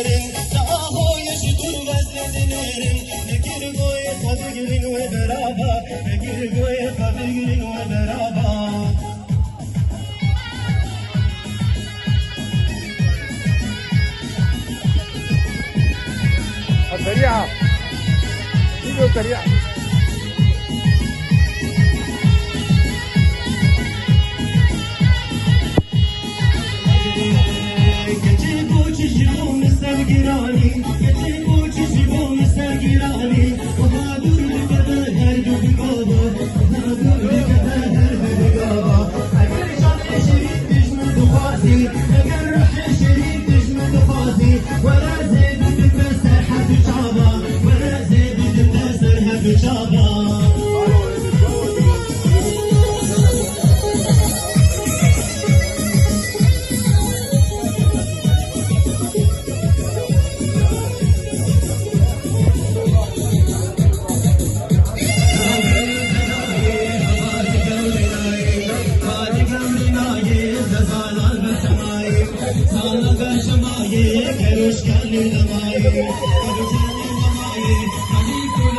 دلرن ساهو يشتور وزن دلرن نگیر گوی خبگرین و درابا نگیر گوی خبگرین و درابا سريعة فيديو سريع Keruş kalli lamaye, keruş kalli lamaye,